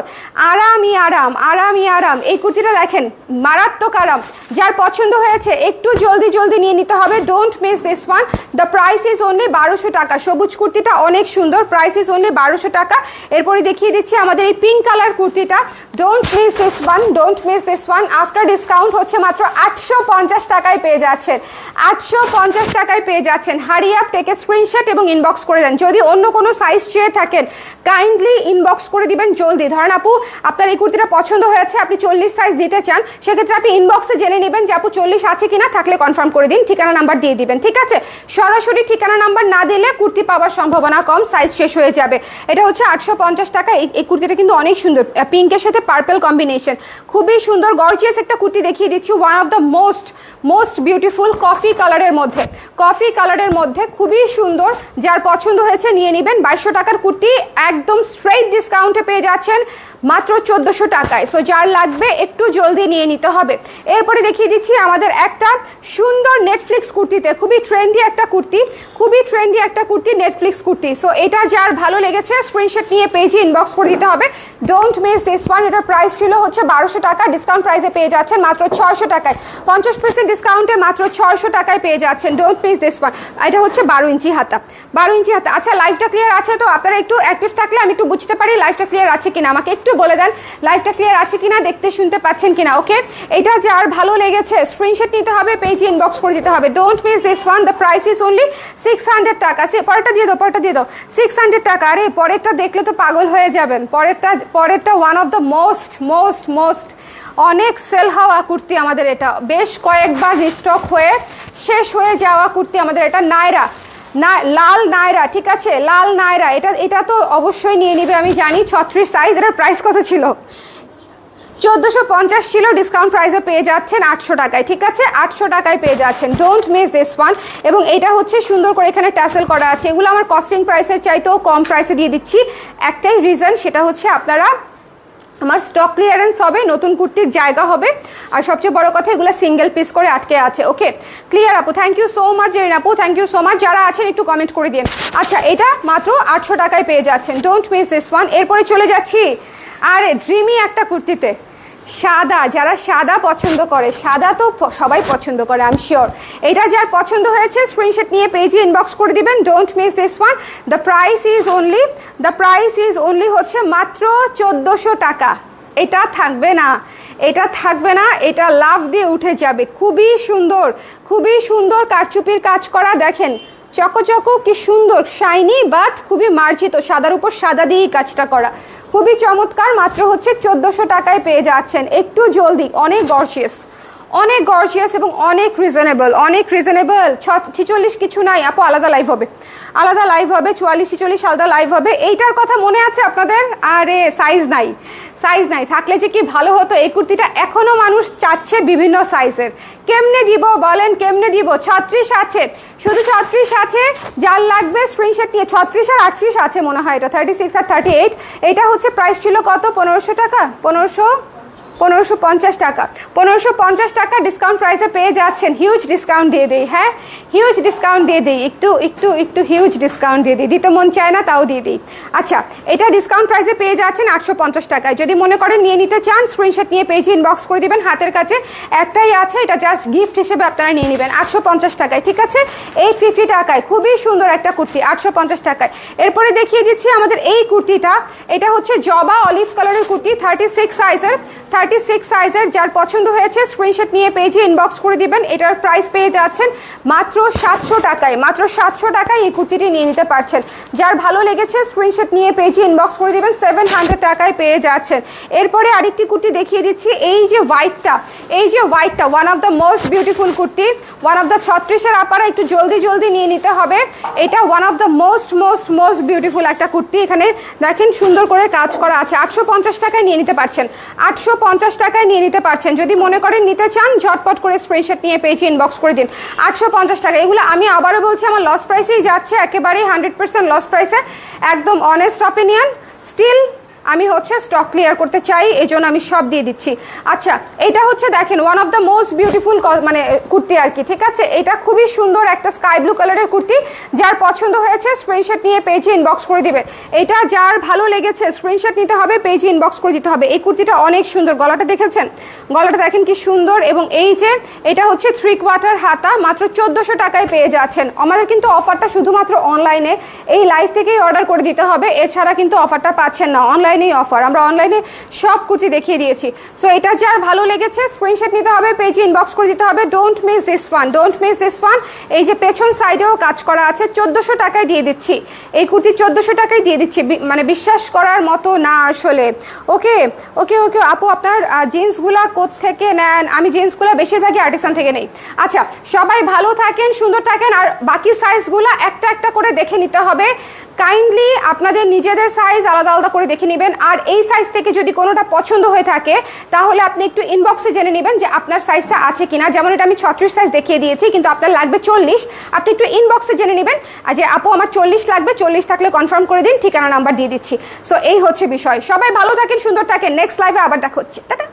আরামই আরাম, আরামই আরাম। এই কুর্তিটা দেখেন মারাত্মক আরাম। যার পছন্দ হয়েছে একটু জলদি জলদি নিয়ে নিতে হবে, don't miss this one. The price is only 1200 টাকা। সবুজ কুর্তিটা অনেক সুন্দর, প্রাইস ইজ অনলি 1200 টাকা। এরপরে দেখিয়ে দিচ্ছি আমাদের এই পিঙ্ক কালার কুর্তিটা, don't miss this one, don't miss this one. After discount হচ্ছে মাত্র 850 টাকায় পেয়ে যাচ্ছেন, 850 টাকায় পেয়ে যাচ্ছেন। হারি আপ, টেকে স্ক্রিনশট এবং ইনবক্স করে দেন। যদি অন্য কোনো সাইজ চেয়ে থাকেন, কাইন্ডলি ইনবক্স করে দিবেন জলদি। ধরেন আপু আপনার এই কুর্তিটা পছন্দ হয়েছে, আপনি 40 সাইজ দিতে চান, সেক্ষেত্রে আপনি ইনবক্সে জেনে নেবেন যে আপু 40 আছে কিনা, থাকলে কনফার্ম করে দিন, ঠিকানা নাম্বার দিয়ে দিবেন, ঠিক আছে? সরাসরি ঠিকানা নাম্বার না দিলে কুর্তি পাওয়ার সম্ভাবনা কম, সাইজ শেষ হয়ে যাবে। এটা হচ্ছে 850 টাকা। এই কুর্তিটা কিন্তু অনেক সুন্দর, পিঙ্কের সাথে পার্পল কম্বিনেশন, খুবই সুন্দর গর্জিয়াস একটা কুর্তি দেখিয়ে দিচ্ছি। One of the most beautiful coffee কালারের মধ্যে, কফি কালারের মধ্যে খুবই সুন্দর। যার পছন্দ হয়েছে নিয়ে নেবেন। 2200 টাকার কুর্তি একদম স্ট্রেইট ডিসকাউন্টে পেয়ে যাচ্ছেন মাত্র 1400 টাকায়। সো যার লাগবে একটু জলদি নিয়ে নিতে হবে। এরপরে দেখিয়ে দিচ্ছি আমাদের একটা সুন্দর নেটফ্লিক্স কুর্তিতে, খুবই ট্রেন্ডি একটা কুর্তি, খুবই ট্রেন্ডি একটা কুর্তি, নেটফ্লিক্স কুর্তি। সো এটা যার ভালো লেগেছে স্ক্রিনশট নিয়ে পেজে ইনবক্স করে দিতে হবে, ডোন্ট মিস দিস ওয়ান। এটার প্রাইস ছিল হচ্ছে 1200 টাকা, ডিসকাউন্ট প্রাইসে পেয়ে যাচ্ছেন মাত্র 600 টাকায়, 50% ডিসকাউন্টে মাত্র 600 টাকায় পেয়ে যাচ্ছেন, ডোন্ট মিস দিস ওয়ান। এটা হচ্ছে 12 ইঞ্চি হাতা, 12 ইঞ্চি হাতা। আচ্ছা, লাইভটা ক্লিয়ার আছে তো? আপনারা একটু অ্যাক্টিভ থাকলে আমি একটু বুঝতে পারি লাইভটা ক্লিয়ার আছে কিনা, আমাকে একটু বলে দেন লাইভটা ক্লিয়ার আছে কিনা, দেখতে শুনতে পাচ্ছেন কিনা। ওকে, এটা যার ভালো লেগেছে স্ক্রিনশট নিতে হবে, পেজে ইনবক্স করে দিতে হবে, don't miss this one. The price is only 600 টাকা। পরেরটা দিয়ে দাও, পরেরটা দিয়ে দাও, 600 টাকা। আরে পরেরটা দেখলে তো পাগল হয়ে যাবেন। পরেরটা ওয়ান অফ দ্য মোস্ট অনেক সেল হওয়া কুর্তি আমাদের, এটা বেশ কয়েকবার রিস্টক হয়ে শেষ হয়ে যাওয়া কুর্তি আমাদের। এটা নায়রা, না লাল নায়রা, ঠিক আছে, লাল নায়রা। এটা তো অবশ্যই নিয়ে নিবে আমি জানি। 36 সাইজ। এটার প্রাইস কত ছিল? 1450 ছিল, ডিসকাউন্ট প্রাইসে পেয়ে যাচ্ছেন 800 টাকায়, ঠিক আছে? 800 টাকায় পেয়ে যাচ্ছেন, ডোন্ট মিস দিস ওয়ান। এবং এটা হচ্ছে সুন্দর করে এখানে ট্যাসেল করা আছে। এগুলো আমার কস্টিং প্রাইসের চাইতেও কম প্রাইসে দিয়ে দিচ্ছি। একটাই রিজন, সেটা হচ্ছে আপনারা আমার স্টক ক্লিয়ারেন্স হবে, নতুন কুর্তির জায়গা হবে, আর সবচেয়ে বড় কথা এগুলো সিঙ্গেল পিস করে আটকে আছে। ওকে, ক্লিয়ার আপু, thank you so much Zerin আপু, থ্যাংক ইউ সো মাচ। যারা আছেন একটু কমেন্ট করে দিন। আচ্ছা, এটা মাত্র 800 টাকায় পেয়ে যাচ্ছেন, ডোন্ট মিস দিস ওয়ান। এরপরে চলে যাচ্ছি আরে ড্রিমি একটা কুর্তিতে, সাদা। যারা সাদা পছন্দ করে, সাদা তো সবাই পছন্দ করে আই এম শিওর। এটা যার পছন্দ হয়েছে স্ক্রিনশট নিয়ে পেজে ইনবক্স করে দিবেন, don't miss this one. The price is only হচ্ছে মাত্র 1400 টাকা। এটা থাকবে না, এটা থাকবে না, এটা লাভ দিয়ে উঠে যাবে। খুবই সুন্দর, খুবই সুন্দর কারচুপির কাজ করা, দেখেন চকো চকো কি সুন্দর, শাইনি বাট খুবই মার্জিত, সাদার উপর সাদা দিয়েই কাজটা করা, খুবই চমৎকার, মাত্র হচ্ছে 1400 টাকায় পেয়ে যাচ্ছেন। একটু জলদি, অনেক গর্জিয়াস, অনেক গর্জিয়াস এবং অনেক রিজনেবল, অনেক রিজনেবল। 46 কিছু নাই আপু, আলাদা লাইভ হবে, আলাদা লাইভ হবে। 44 46 আলাদা লাইভ হবে। এইটার কথা মনে আছে আপনাদের? আরে সাইজ নাই, সাইজ নাই, থাকলে যে কি ভালো হতো। এই কুর্তিটা এখনো মানুষ চাচ্ছে বিভিন্ন সাইজের। কেমনে দিব বলেন, কেমনে দিব? 36 আছে, শুধু 36 আছে। যার লাগবে স্ক্রিনশট নিয়ে, 36 আর 38 আছে মনে হয়, এটা 36 আর 38। এটা হচ্ছে প্রাইস ছিল কত? 1500 টাকা, 1550 টাকা, 1550 টাকা ডিসকাউন্ট প্রাইসে পেয়ে যাচ্ছেন। হিউজ ডিসকাউন্ট দিয়ে দিই, হ্যাঁ হিউজ ডিসকাউন্ট দিয়ে দিই, একটু একটু একটু হিউজ ডিসকাউন্ট দিয়ে দিই, দিতে মন চায় না তাও দিয়ে দিই। আচ্ছা, এটা ডিসকাউন্ট প্রাইসে পেয়ে যাচ্ছেন 850 টাকায়। যদি মনে করেন নিয়ে নিতে চান, স্ক্রিনশট নিয়ে পেজে ইনবক্স করে দিবেন। হাতের কাছে একটাই আছে, এটা জাস্ট গিফট হিসেবে আপনারা নিয়ে নেবেন 850 টাকায়, ঠিক আছে? 850 টাকায় খুবই সুন্দর একটা কুর্তি, 850 টাকায়। এরপরে দেখিয়ে দিচ্ছি আমাদের এই কুর্তিটা। এটা হচ্ছে জবা অলিভ কালারের কুর্তি, 36 সাইজের, 36 সাইজের। যার পছন্দ হয়েছে স্ক্রিনশট নিয়ে পেজে ইনবক্স করে দিবেন। এটার প্রাইস পেয়ে যাচ্ছেন মাত্র 700 টাকায়, মাত্র 700 টাকায় এই কুর্তিটি নিয়ে নিতে পারছেন। যার ভালো লেগেছে স্ক্রিনশট নিয়ে পেজে ইনবক্স করে দিবেন, 700 টাকায় পেয়ে যাচ্ছেন। এরপরে আরেকটি কুর্তি দেখিয়ে দিচ্ছি। এই যে হোয়াইটটা, এই যে হোয়াইটটা, one of the most beautiful kurti, one of the 36-এর আপারা একটু জলদি জলদি নিয়ে নিতে হবে। এটা one of the most most most beautiful একটা কুর্তি। এখানে দেখেন সুন্দর করে কাজ করা আছে। 850 টাকায় নিয়ে নিতে পারছেন, 850 টাকায় নিয়ে নিতে পারছেন। যদি মনে করেন নিতে চান, ঝটপট করে স্ক্রিনশট নিয়ে পেজে ইনবক্স করে দিন। 850 টাকা। এগুলো আমি আবারও বলছি, আমার লস প্রাইসেই যাচ্ছে, একেবারেই 100% লস প্রাইসে, একদম অনেস্ট অপিনিয়ন। স্টিল আমি হচ্ছে স্টক ক্লিয়ার করতে চাই, এই জন্য আমি সব দিয়ে দিচ্ছি। আচ্ছা, এটা হচ্ছে দেখেন one of the most beautiful মানে কুর্তি আর কি, ঠিক আছে? এটা খুবই সুন্দর একটা স্কাই ব্লু কালারের কুর্তি। যার পছন্দ হয়েছে স্ক্রিনশট নিয়ে পেজে ইনবক্স করে দিবেন। এটা যার ভালো লেগেছে স্ক্রিনশট নিতে হবে, পেজে ইনবক্স করে দিতে হবে। এই কুর্তিটা অনেক সুন্দর, গলাটা দেখেছেন? গলাটা দেখেন কি সুন্দর। এবং এই যে এটা হচ্ছে 3/4 হাতা, মাত্র 1400 টাকায় পেয়ে যাচ্ছেন। আমাদের কিন্তু অফারটা শুধুমাত্র অনলাইনে, এই লাইভ থেকেই অর্ডার করে দিতে হবে, এছাড়া কিন্তু অফারটা পাচ্ছেন না। অনলাইনেই অফার, আমরা অনলাইনে সব কুর্তি দেখিয়ে দিয়েছি। সো এটা যার ভালো লেগেছে স্ক্রিনশট নিতে হবে, পেজে ইনবক্স করে দিতে হবে। Don't miss this one, don't miss this one. এই যে পেছন সাইডেও কাজ করা আছে, 1400 টাকায় দিয়ে দিচ্ছি এই কুর্তি, 1400 টাকায় দিয়ে দিচ্ছি। মানে বিশ্বাস করার মতো না আসলে। ওকে ওকে ওকে আপু, আপনার জিন্সগুলা কোত্থেকে নেন? আমি জিন্সগুলো বেশিরভাগই আর্টিসান থেকে নেই। আচ্ছা, সবাই ভালো থাকেন, সুন্দর থাকেন। আর বাকি সাইজগুলো একটা একটা করে দেখে নিতে হবে। কাইন্ডলি আপনাদের নিজেদের সাইজ আলাদা আলাদা করে দেখে নেবেন। আর এই সাইজ থেকে যদি কোনোটা পছন্দ হয়ে থাকে, তাহলে আপনি একটু ইনবক্সে জেনে নেবেন যে আপনার সাইজটা আছে কিনা। যেমন এটা আমি 36 সাইজ দেখিয়ে দিয়েছি, কিন্তু আপনার লাগবে 40। আপনি একটু ইনবক্সে জেনে নেবেন যে আপু আমার 40 লাগবে, 40 থাকলে কনফার্ম করে দিন, ঠিকানা নাম্বার দিয়ে দিচ্ছি। সো এই হচ্ছে বিষয়। সবাই ভালো থাকেন, সুন্দর থাকেন। নেক্সট লাইভে আবার দেখা হচ্ছে, টাটা।